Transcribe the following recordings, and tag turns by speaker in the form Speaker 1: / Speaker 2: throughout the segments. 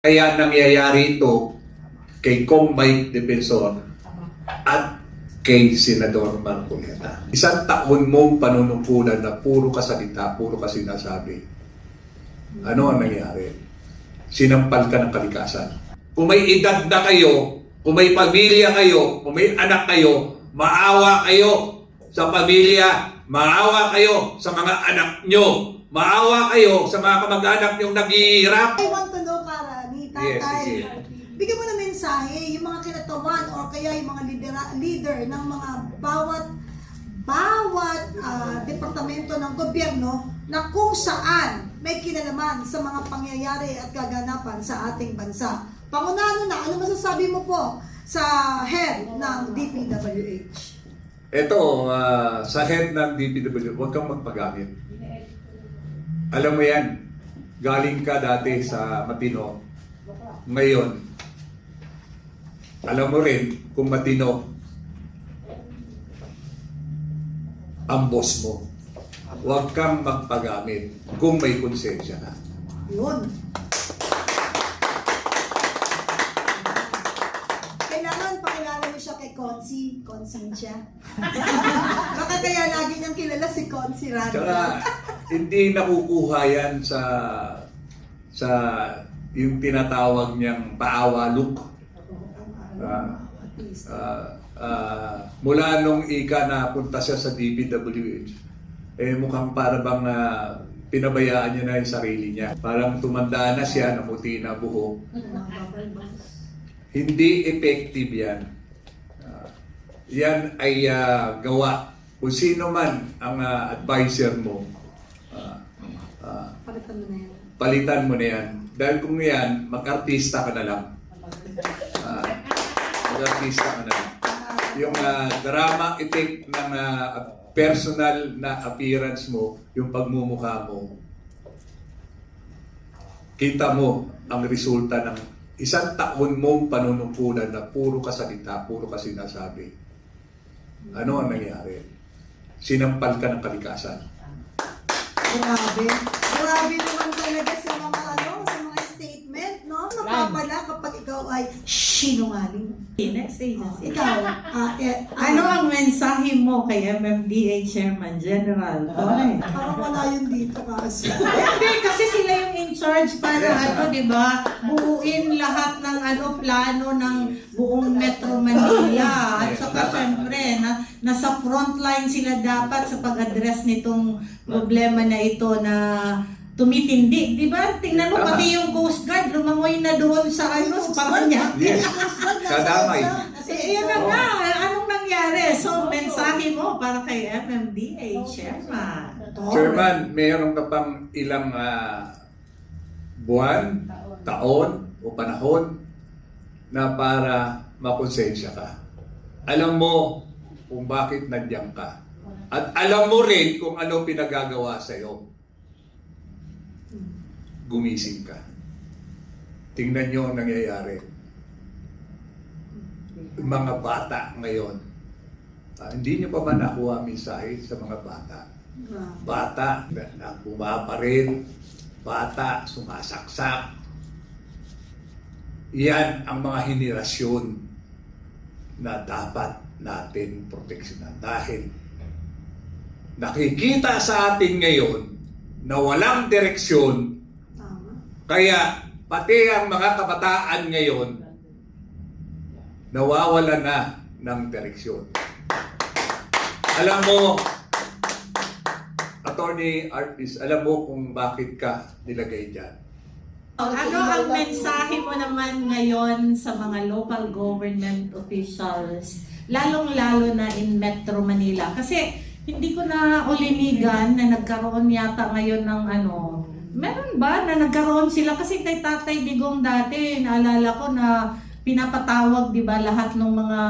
Speaker 1: Kaya nangyayari ito kay Kong Mike Defensor at kay Senador Marcoleta. Isang taon mong panunungkulan na puro kasalita, puro ka sinasabi. Ano ang nangyari? Sinampal ka ng kalikasan. Kung may edad na kayo, kung may pamilya kayo, kung may anak kayo, maawa kayo sa pamilya, maawa kayo sa mga anak nyo, maawa kayo sa mga kamag-anak nyong naghihirap.
Speaker 2: I want to know, Kara, ni Tatay.
Speaker 1: Yes.
Speaker 2: Bigyan mo na mensahe, yung mga kinatawan o kaya yung mga leader ng mga bawat departamento ng gobyerno na kung saan may kinalaman sa mga pangyayari at kaganapan sa ating bansa. Pangunano na, ano masasabi mo po sa head ng DPWH?
Speaker 1: Ito, sa head ng DPWH, huwag kang magpagamit. Alam mo yan, galing ka dati sa matino. Ngayon, alam mo rin kung matino ang boss mo. Huwag kang magpagamit kung may konsensya ka.
Speaker 2: Yun. Kailangan pakilala mo siya kay Consi, Consensya. Baka kaya lagi niyang kilala si Consi Randa.
Speaker 1: Tsaka, hindi nakukuha yan sa yung tinatawag niyang paawa-look. Mula nung ika na punta siya sa DPWH, mukhang para bang pinabayaan niya na yung sarili niya. Parang tumanda na siya, namuti na buhok. Hindi effective yan. Yan ay gawa. Kung sino man ang advisor mo,
Speaker 2: Palitan mo na yan.
Speaker 1: palitan mo na yan. Dahil kung yan, mag-artista ka na lang. Mag-artista ka na lang. Yung drama effect ng personal na appearance mo, yung pagmumukha mo, kita mo ang resulta ng isang taon mong panunungkulan na puro kasalita, puro ka sinasabi. Ano ang nangyari? Sinampal ka ng kalikasan.
Speaker 2: Grabe. Grabe naman talaga sa mga sa mga statement, no? Napapala kapag ikaw ay sinungaling. Ikaw,
Speaker 3: Ano ang mensahe mo kay MMDA Chairman General?
Speaker 2: parang wala yun dito kasi.
Speaker 3: Hindi, kasi sila yung in charge para di ba? Buuin lahat ng plano ng buong Metro Manila. At saka syempre, nasa frontline sila dapat sa pag-address nitong problema na ito na tumitindi, di ba? Tingnan mo, pati yung Coast Guard, lumangoy na doon sa sa Paranaque.
Speaker 1: Yes. Kadamay.
Speaker 3: Yan na nga, anong nangyari? So, mensahe mo para kay MMDA Chairman.
Speaker 1: Chairman, mayroon ka pang ilang buwan, taon o panahon na para makonsensya ka. Alam mo kung bakit nandiyan ka. At alam mo rin kung ano pinagagawa sa'yo. Gumising ka. Tingnan nyo ang nangyayari. Mga bata ngayon, hindi nyo pa ba nakuha mensahe sa mga bata? Bata na bumabaril, bata sumasaksak. Yan ang mga henerasyon na dapat natin proteksyonan. Dahil nakikita sa atin ngayon na walang direksyon. Kaya pati ang mga kabataan ngayon nawawala na ng direksyon. Alam mo, Attorney Artis, alam mo kung bakit ka nilagay dyan.
Speaker 3: Ano ang mensahe mo naman ngayon sa mga local government officials, lalong-lalo na in Metro Manila? Kasi hindi ko na ulinigan na nagkaroon yata ngayon ng meron ba na nagkaroon sila? Kasi kay Tatay Digong dati, naalala ko na pinapatawag, di ba, lahat ng mga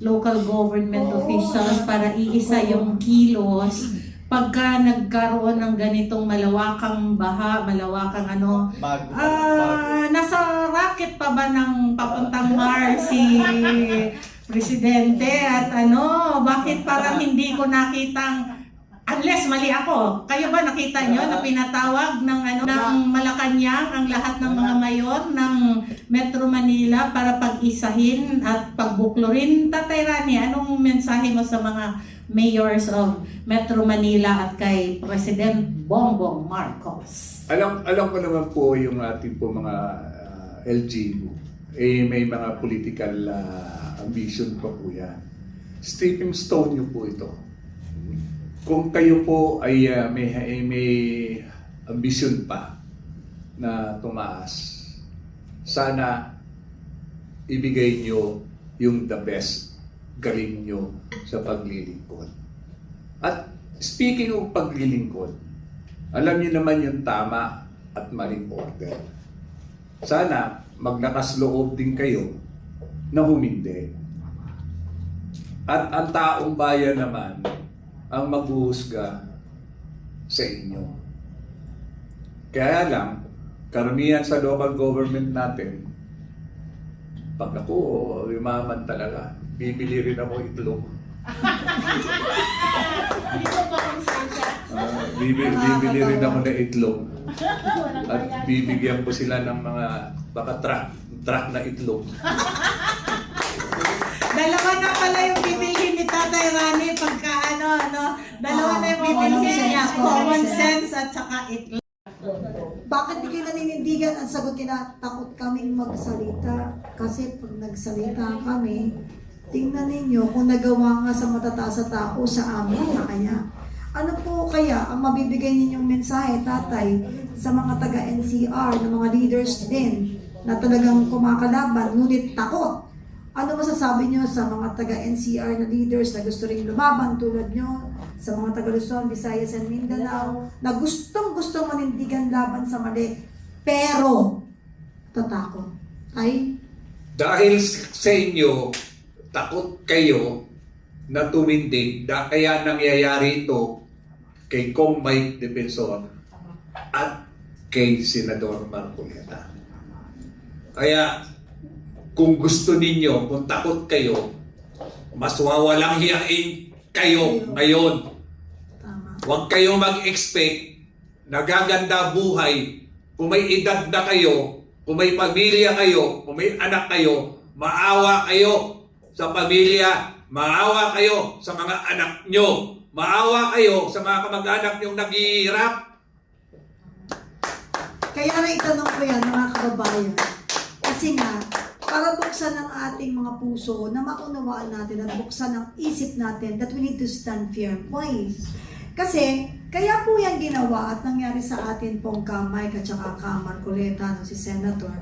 Speaker 3: local government officials para iisa yung kilos pagka nagkaroon ng ganitong malawakang baha, malawakang nasa racket pa ba ng papuntang Mar si Presidente at bakit parang hindi ko nakitang unless mali ako. Kayo ba nakita nyo na pinatawag ng Malacanang ang lahat ng mga mayor ng Metro Manila para pag-isahin at pagbuklurin? Tatay Rani, anong mensahe mo sa mga mayors of Metro Manila at kay President Bongbong Marcos?
Speaker 1: Alam ko naman po yung ating po mga LGU, may mga political ambition pa po yan. Stepping stone nyo po ito. Kung kayo po ay may ambition pa na tumaas, sana ibigay nyo yung the best galing nyo sa paglilingkod. At speaking of paglilingkod, alam niyo naman yung tama at maling order. Sana maglakas loob din kayo na humindi. At ang taong bayan naman ang maghuhusga sa inyo. Kaya lang, karamihan sa local government natin, pag ako yumaman talaga, bibili rin ako itlog. Bibili rin ako ng itlog. At bibigyan ko sila ng mga truck na itlog.
Speaker 3: Dalawa na pala yung bibilhin ni Tatay Rani pagka dalawa na yung bibilhin niya. Common sense at saka itlog.
Speaker 2: Bakit di kayo naninindigan? Ang sagot nila, takot kaming magsalita. Kasi pag nagsalita kami, tingnan ninyo kung nagawa nga sa matataas na tao sa amin na kaya. Ano po kaya ang mabibigay ninyong mensahe, tatay, sa mga taga-NCR, na mga leaders din, na talagang kumakalaban, ngunit takot? Ano masasabi nyo sa mga taga-NCR na leaders na gusto rin lumaban tulad nyo, sa mga taga-Luzon, Visayas, and Mindanao, na gustong-gustong manindigan laban sa mali, pero tatakot? Ay?
Speaker 1: Dahil sa inyo, takot kayo na tumindig, kaya nangyayari ito kay Kong Mike Defensor at kay Senador Marcoleta. Kaya kung gusto ninyo, kung takot kayo, mas wawalang hiyain kayo ngayon.
Speaker 2: Tama.
Speaker 1: Huwag kayo mag-expect na gaganda buhay. Kung may edad na kayo, kung may pamilya kayo, kung may anak kayo, maawa kayo sa pamilya, maawa kayo sa mga anak nyo, maawa kayo sa mga kamag-anak nyong naghihirap.
Speaker 2: Kaya na itanong ko yan, mga kababayan. Kasi nga, para buksan ang ating mga puso na maunawaan natin at buksan ang isip natin that we need to stand firm. Why? Kasi, kaya po yan ginawa at nangyari sa atin pong Kamay at saka Marcoleta, si Senator.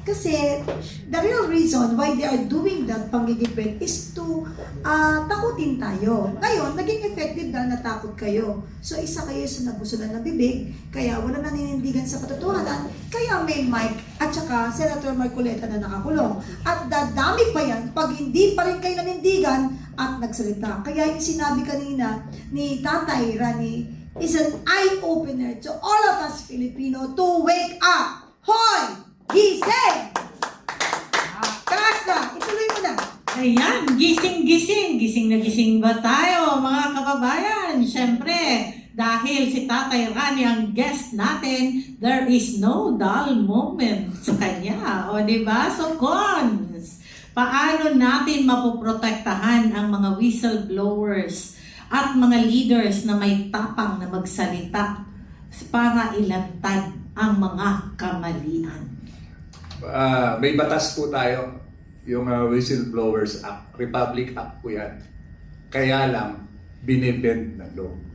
Speaker 2: Kasi, the real reason why they are doing that panggigipit is to takutin tayo. Ngayon, naging effective dahil natakot kayo. So, isa kayo sa nabusulan ng bibig, kaya wala naninindigan sa katotohanan, kaya may Mike at saka Senator Marcoleta na nakakulong. At dadami pa yan pag hindi pa rin kayo nanindigan at nagsalita. Kaya yung sinabi kanina ni Tatay Rani is an eye-opener to all of us Filipino to wake up. Hoy! Gising! Taas na! Ituloy mo na!
Speaker 3: Ayan, gising-gising. Gising na gising ba tayo, mga kababayan? Siyempre, dahil si Tatay Rani ang guest natin, there is no dull moment sa kanya. O diba? So, cons, paano natin mapoprotektahan ang mga whistleblowers at mga leaders na may tapang na magsalita para ilantad ang mga kamalian?
Speaker 1: May batas po tayo, yung Whistleblowers Act, Republic Act po yan. Kaya lang, binibend na law.